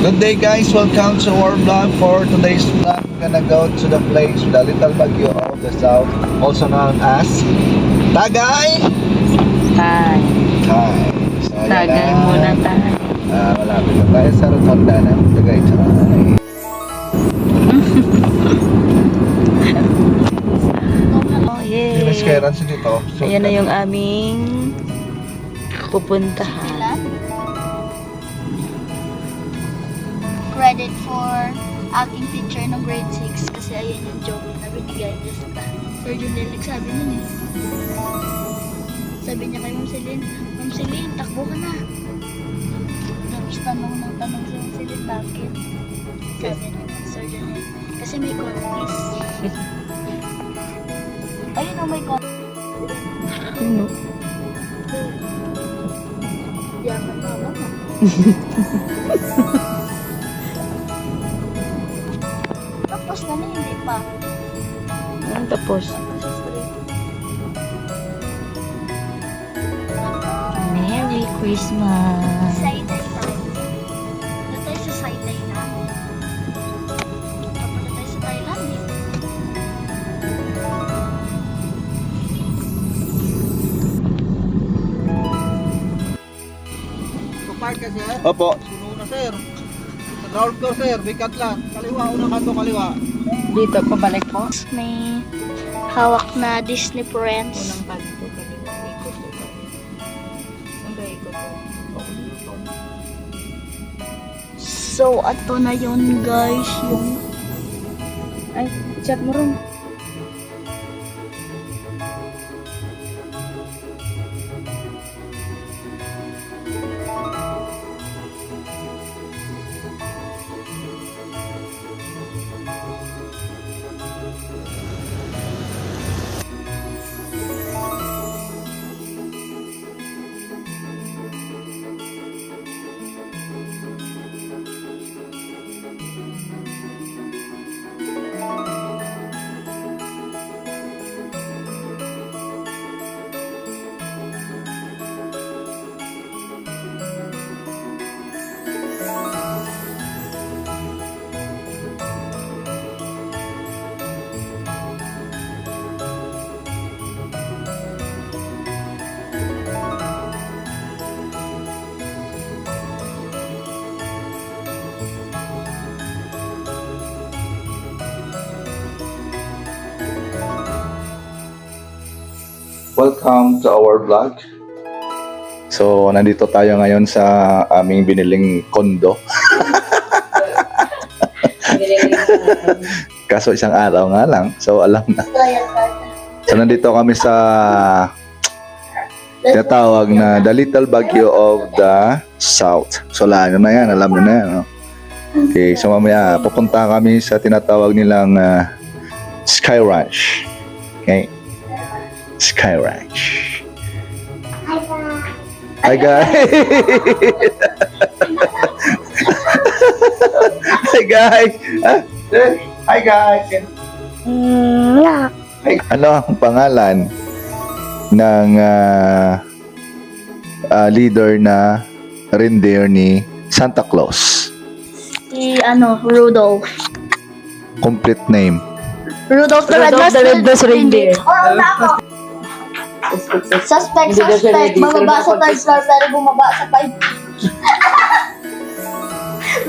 Good day guys, welcome to our vlog. For today's vlog, we're gonna go to the place, the Little Baguio of the South, also known as Tagay. Hi. Hi. So, ayan Tagay na. muna tayo. Malapit na tayo sa rotonda ng Tagay. Oh, yay. Dineskeran sa dito. So, Ayan na yung aming pupuntahan. Credit for acting teacher ng grade 6 kasi ayan yung joke na binigay niya sa Sir Junel. Nagsabi nun eh. Sabi niya kay Ma'am Celine, takbo ka na. Tapos tanong si Ma'am Celine, bakit? Sabi niya, Sir Junel, kasi may contest. Ayun o, may contest. Ano? Yan ang mama mo. Tapos na na, hindi pa. Ano tapos? Merry Christmas! Saitay tayo. Doon tayo sa Saitay na. Papunta tayo sa Thailand eh. Park ka sir? Opo. Suno na sir. Sa ground floor sir, bikat lang. Kaliwa, unang kanto kaliwa. Dito, pabalik po. May hawak na Disney Friends. Unang kanto, kaliwa, ikot po. Ang ikot po. So, ato na yun guys, yung Ay, chat mo rin. Welcome to our vlog. So, nandito tayo ngayon sa aming biniling kondo. Kaso isang araw nga lang, so alam na. So, nandito kami sa tinatawag na The Little Baguio of the South. So, alam na yan, alam na yan. No? Okay, so mamaya pupunta kami sa tinatawag nilang Sky Ranch. Okay? Sky Ranch. Hi guys. Hi guys. Hi guys. Ano ang pangalan ng leader na reindeer ni Santa Claus? si Rudolph. Complete name. Rudolph the Red-Nosed Reindeer. Suspect. Hindi daw siya ready. Bababa sa third floor pero bumaba sa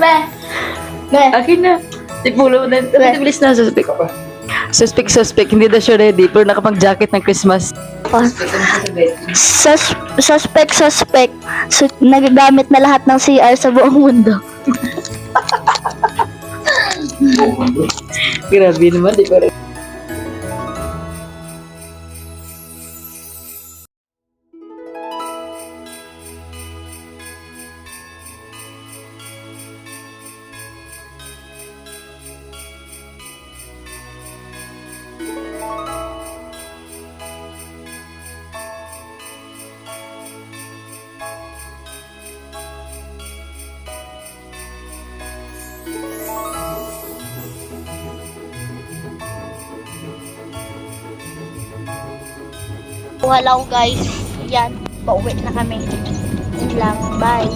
5. Me. Akin na. Tipulo na. Bilis na, suspect. Suspect. Hindi daw siya ready, pero nakapag-jacket ng Christmas. Suspect. Nagagamit na lahat ng CR sa buong mundo. Grabe naman, di ba? Hello guys. Yan. Pauwi na kami. Yun lang. Bye.